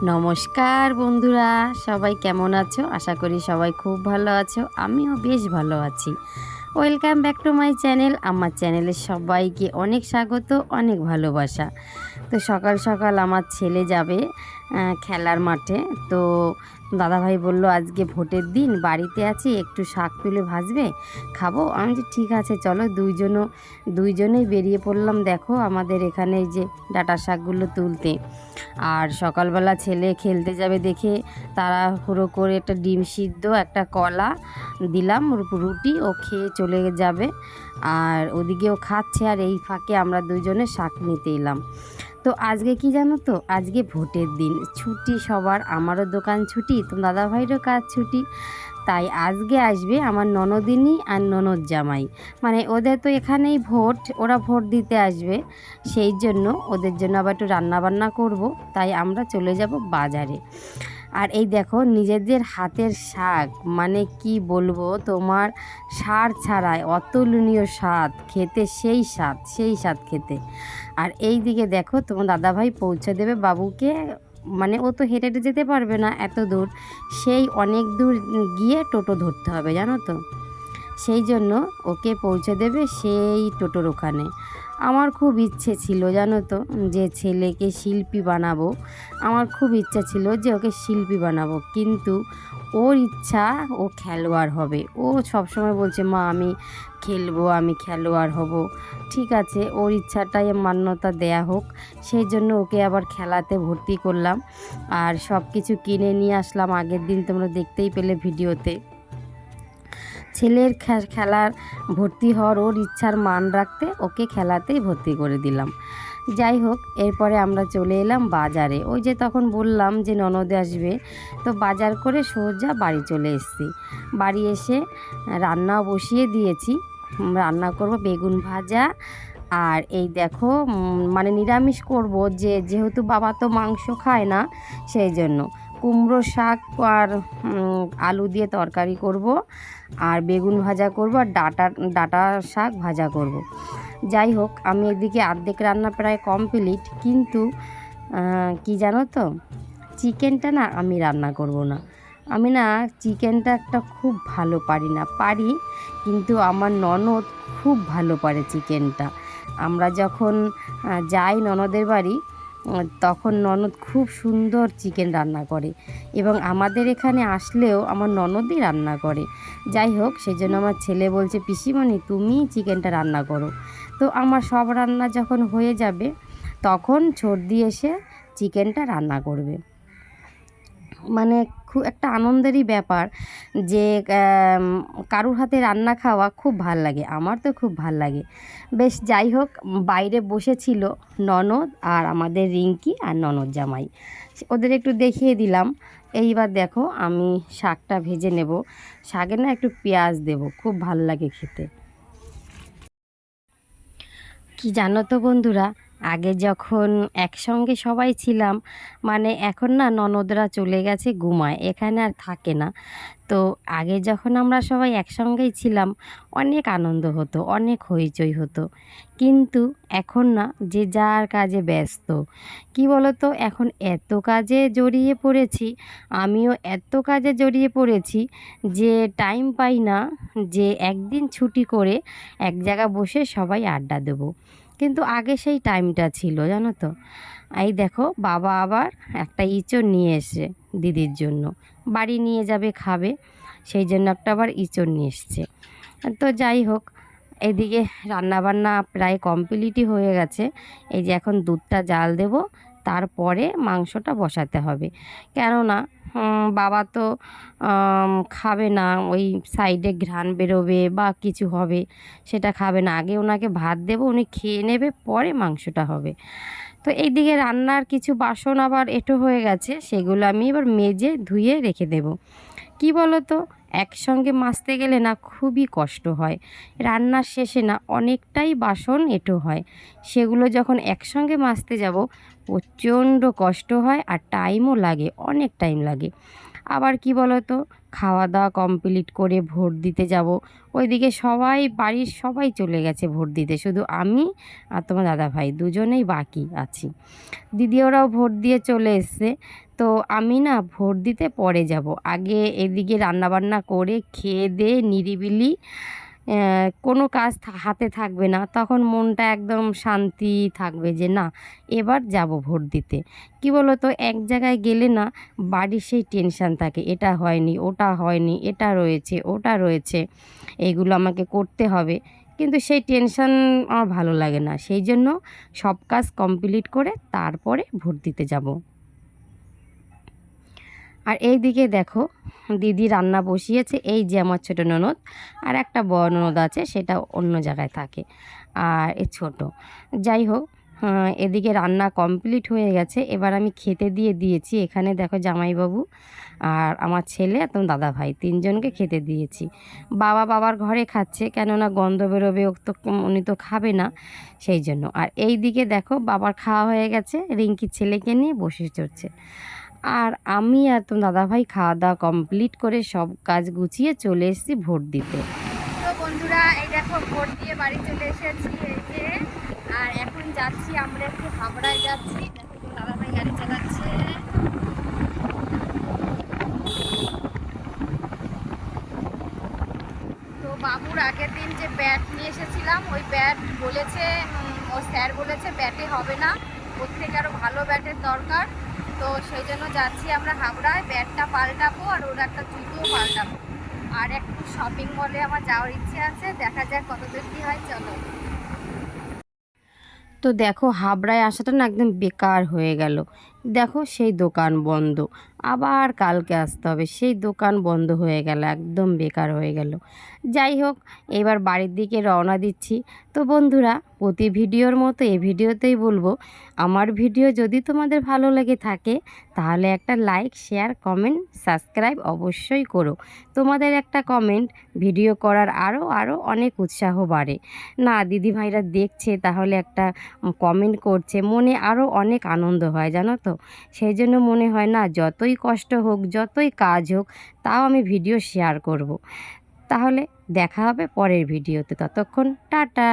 নমস্কার বন্ধুরা, সবাই কেমন আছো? আশা করি সবাই খুব ভালো আছো। আমিও বেশ ভালো আছি। Welcome back to my channel. আমার চ্যানেলে সবাইকে অনেক স্বাগত, অনেক ভালোবাসা। তো সকাল সকাল আমার ছেলে যাবে খেলার মাঠে। তো দাদাভাই বলল আজকে ভোটের দিন, বাড়িতে আছি, একটু শাক তুলে ভাজবে, খাবো। আমি যে ঠিক আছে চলো, দুইজনেই বেরিয়ে পড়লাম। দেখো আমাদের এখানে এই যে ডাঁটা শাকগুলো তুলতে। আর সকালবেলা ছেলে খেলতে যাবে দেখে তাড়াহুড়ো করে একটা ডিম সিদ্ধ, একটা কলা দিলাম, রুটি ও খেয়ে চলে যাবে। আর ওদিকেও খাচ্ছে, আর এই ফাঁকে আমরা দুজনে শাক নিতে এলাম। তো আজকে কি জানো তো, আজকে ভোটের দিন, ছুটি সবার, আমারও দোকান ছুটি, তো দাদাভাইরও কাজ ছুটি। তাই আজকে আসবে আমার ননদিনী আর ননদ জামাই, মানে ওদের তো এখানেই ভোট, ওরা ভোট দিতে আসবে। সেই জন্য ওদের জন্য আবার একটু রান্নাবান্না করব। তাই আমরা চলে যাব বাজারে। আর এই দেখো নিজেদের হাতের শাক, মানে কি বলবো তোমার, সার ছাড়াই অতুলনীয় স্বাদ খেতে, সেই স্বাদ খেতে। আর এই দিকে দেখো তোমার দাদাভাই পৌঁছে দেবে বাবুকে, মানে ও তো হেঁটে হেঁটে যেতে পারবে না এত দূর, সেই অনেক দূর গিয়ে টোটো ধরতে হবে জানো তো। সেই জন্য ওকে পৌঁছে দেবে সেই টোটোর ওখানে। আমার খুব ইচ্ছে ছিল জানো তো, যে ছেলেকে শিল্পী বানাবো। আমার খুব ইচ্ছা ছিল যে ওকে শিল্পী বানাবো, কিন্তু ওর ইচ্ছা ও খেলোয়াড় হবে। ও সবসময় বলছে মা আমি খেলবো, আমি খেলোয়াড় হব। ঠিক আছে, ওর ইচ্ছাটাই মান্যতা দেয়া হোক। সেই জন্য ওকে আবার খেলাতে ভর্তি করলাম, আর সব কিছু কিনে নিয়ে আসলাম। আগের দিন তোমরা দেখতেই পেলে ভিডিওতে। ছেলের খেলার ভর্তি হওয়ার, ওর ইচ্ছার মান রাখতে ওকে খেলাতেই ভর্তি করে দিলাম। যাই হোক, এরপরে আমরা চলে এলাম বাজারে। ওই যে তখন বললাম যে ননদে আসবে, তো বাজার করে সোজা বাড়ি চলে এসেছি। বাড়ি এসে রান্নাও বসিয়ে দিয়েছি। রান্না করব বেগুন ভাজা। আর এই দেখো মানে নিরামিষ করব, যেহেতু বাবা তো মাংস খায় না, সেই জন্য কুমড়ো শাক আর আলু দিয়ে তরকারি করব, আর বেগুন ভাজা করব, আর ডাঁটা শাক ভাজা করব। যাই হোক, আমি এদিকে অর্ধেক রান্না প্রায় কমপ্লিট, কিন্তু কি জানো তো, চিকেনটা না আমি রান্না করব না। আমি না চিকেনটা একটা খুব ভালো পারি না, কিন্তু আমার ননদ খুব ভালো পারে চিকেনটা। আমরা যখন যাই ননদের বাড়ি, তখন ননদ খুব সুন্দর চিকেন রান্না করে, এবং আমাদের এখানে আসলেও আমার ননদই রান্না করে। যাই হোক, সেই জন্য আমার ছেলে বলছে পিসিমণি তুমি চিকেনটা রান্না করো। তো আমার সব রান্না যখন হয়ে যাবে, তখন ছর্দি এসে চিকেনটা রান্না করবে। মানে খুব একটা আনন্দেরই ব্যাপার যে কারুর হাতে রান্না খাওয়া খুব ভাল লাগে, আমার তো খুব ভাল লাগে। বেশ, যাই হোক, বাইরে বসেছিল ননদ আর আমাদের রিঙ্কি আর ননদ জামাই, ওদের একটু দেখিয়ে দিলাম। এইবার দেখো আমি শাকটা ভেজে নেব। শাকে না একটু পেঁয়াজ দেব, খুব ভাল লাগে খেতে। কি জানো তো বন্ধুরা, আগে যখন একসঙ্গে সবাই ছিলাম, মানে এখন না ননদরা চলে গেছে ঘুমায়, এখানে আর থাকে না। তো আগে যখন আমরা সবাই একসঙ্গেই ছিলাম, অনেক আনন্দ হতো, অনেক হইচই হতো। কিন্তু এখন না, যে যার কাজে ব্যস্ত। কি বলো তো, এখন এত কাজে জড়িয়ে পড়েছি, আমিও এত কাজে জড়িয়ে পড়েছি, যে টাইম পাই না যে একদিন ছুটি করে এক জায়গায় বসে সবাই আড্ডা দেবো। কিন্তু আগে সেই টাইমটা ছিল জানো তো। এই দেখো বাবা আবার একটা ইঁচড় নিয়ে এসে দিদির জন্য, বাড়ি নিয়ে যাবে খাবে, সেই জন্য একটা আবার ইঁচড় নিয়ে এসছে। তো যাই হোক, এদিকে রান্নাবান্না প্রায় কমপ্লিটই হয়ে গেছে। এই যে এখন দুধটা জাল দেব, তারপরে মাংসটা বসাতে হবে। কেননা বাবা তো খাবে না, ওই সাইডে ঘ্রাণ বেরোবে বা কিছু হবে, সেটা খাবে না। আগে ওনাকে ভাত দেবো, উনি খেয়ে নেবে, পরে মাংসটা হবে। তো এইদিকে রান্নার কিছু বাসন আবার এঁটো হয়ে গেছে, সেগুলো আমি এবার মেজে ধুয়ে রেখে দেব। কি বলো তো, একসঙ্গে মাজতে গেলে না খুবই কষ্ট হয়। রান্নার শেষে না অনেকটাই বাসন এঁটো হয়, সেগুলো যখন একসঙ্গে মাজতে যাব প্রচণ্ড কষ্ট হয়, আর টাইমও লাগে, অনেক টাইম লাগে। আবার কি বলো তো, খাওয়া দাওয়া কমপ্লিট করে ভোট দিতে যাব। ওইদিকে সবাই, বাড়ির সবাই চলে গেছে ভোট দিতে, শুধু আমি আর তোমার দাদাভাই দুজনেই বাকি আছি। দিদি ওরাও ভোট দিয়ে চলে এসছে। তো আমি না ভোট দিতে পরে যাব, আগে এদিকে রান্নাবান্না করে খেয়ে দিয়ে নিরিবিলি কোনো কাজ হাতে থাকবে না, তখন মনটা একদম শান্তি থাকবে যে না এবার যাব ভোট দিতে। কি বলো তো, এক জায়গায় গেলে না বাড়ির সেই টেনশান থাকে, এটা হয়নি ওটা হয়নি, এটা রয়েছে ওটা রয়েছে, এইগুলো আমাকে করতে হবে, কিন্তু সেই টেনশান আমার ভালো লাগে না। সেই জন্য সব কাজ কমপ্লিট করে তারপরে ভোট দিতে যাব। আর এই দিকে দেখো দিদি রান্না বসিয়েছে, এই যে আমার ছোটো ননদ, আর একটা বড় ননদ আছে, সেটা অন্য জায়গায় থাকে, আর এ ছোটো। যাই হোক, এদিকে রান্না কমপ্লিট হয়ে গেছে, এবার আমি খেতে দিয়ে দিয়েছি। এখানে দেখো জামাইবাবু আর আমার ছেলে আর তোমার দাদা ভাই তিনজনকে খেতে দিয়েছি। বাবার ঘরে খাচ্ছে, কেননা গন্ধ বেরোবে, ও তো উনি তো খাবে না, সেই জন্য। আর এই দিকে দেখো বাবার খাওয়া হয়ে গেছে, রিঙ্কির ছেলেকে নিয়ে বসে চড়ছে। আর আমি আর তোমার দাদাভাই খাওয়া দাওয়া কমপ্লিট করে সব কাজ গুছিয়ে চলে এসেছি ভোট দিতে। তো বন্ধুরা, এই দেখো ভোট দিয়ে বাড়ি চলে এসেছি, এই যে। আর এখন যাচ্ছি আমরা একটু হাবড়ায় যাচ্ছি, দেখো তোমার দাদাভাই গাড়ি চালাচ্ছে। তো বাবুর আগের দিন যে ব্যাট নিয়ে এসেছিলাম, ওই ব্যাট বলেছে, ও স্যার বলেছে ব্যাটে হবে না, ওর থেকে আরও ভালো ব্যাটের দরকার। তো সেই জন্য যাচ্ছি আমরা হাবড়ায়, ব্যাটটা পাল্টাবো আর ওর একটা জুতোও পাল্টাবো। আর একটু শপিং মলে আমার যাওয়ার ইচ্ছে আছে, দেখা যাক কতদূর কী হয়, চলো। তো দেখো হাবড়ায় আসাটা না একদম বেকার হয়ে গেল। দেখো সেই দোকান বন্ধ, আবার কালকে আসতে হবে, সেই দোকান বন্ধ হয়ে গেল, একদম বেকার হয়ে গেল। যাই হোক, এবার বাড়ির দিকে রওনা দিচ্ছি। তো বন্ধুরা, প্রতি ভিডিওর মতো এই ভিডিওতেই বলবো, আমার ভিডিও যদি তোমাদের ভালো লেগে থাকে তাহলে একটা লাইক, শেয়ার, কমেন্ট, সাবস্ক্রাইব অবশ্যই করো। তোমাদের একটা কমেন্ট ভিডিও করার আরও অনেক উৎসাহ বাড়ে। না দিদিভাইরা দেখছে, তাহলে একটা কমেন্ট করছে, মনে আরও অনেক আনন্দ হয়, জানো তো। সেই জন্য মনে হয় না যতই কষ্ট হোক, যতই কাজ হোক, তাও আমি ভিডিও শেয়ার করব। তাহলে দেখা হবে পরের ভিডিওতে, ততক্ষণ টাটা।